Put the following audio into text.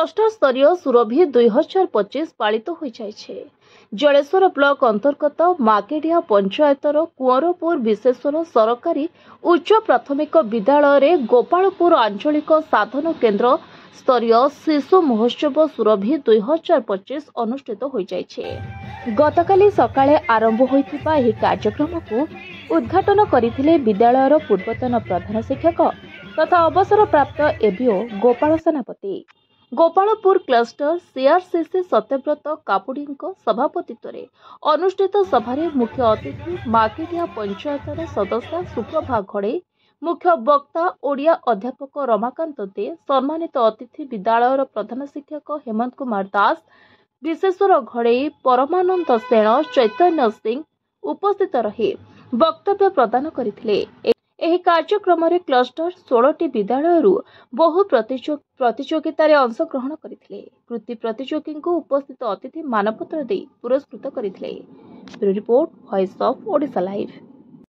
Cluster स्तरीय सुरभि 2025 पालित हो जाइछे। Jaleshwar block अंतर्गत माकेडिया पंचायतर कुंवरपुर विशेषर सरकारी उच्च प्राथमिक विद्यालय गोपालपुर आंचलिक साधन केन्द्र स्तरीय शिशु महोत्सव सुरभि 2025 अनुष्ठित हो जाइछे। गतकाली सकाळे आरंभ होइथिबा एही कार्यक्रम को उद्घाटन करथिले विद्यालयर पूर्वतन प्रधान शिक्षक तथा अवसर प्राप्त एबीओ गोपाल सेनापति। गोपालपुर क्लस्टर सीआरसीसी सत्यव्रत कापुड़ी सभापतित्व अनुष्ठित सभारे मुख्य अतिथि माकेडिया पंचायतर सदस्य सुप्रभा घड़े, मुख्य वक्ता ओडिया अध्यापक रमाकांत दे, सम्मानित अतिथि विद्यालयर प्रधान शिक्षक हेमंत कुमार दास, विशेश्वर घड़े, परमानंद सेन, चैतन्य सिंह उपस्थित रही वक्तव्य प्रदान करथिले। एही कार्यक्रम रे क्लस्टर 16टी विद्यालय बहु प्रतियोगितार अंशग्रहण करथिले। कृति प्रतियोगी को उपस्थित अतिथि मानपत्र दे पुरस्कृत करथिले। Report voice of Odisha live.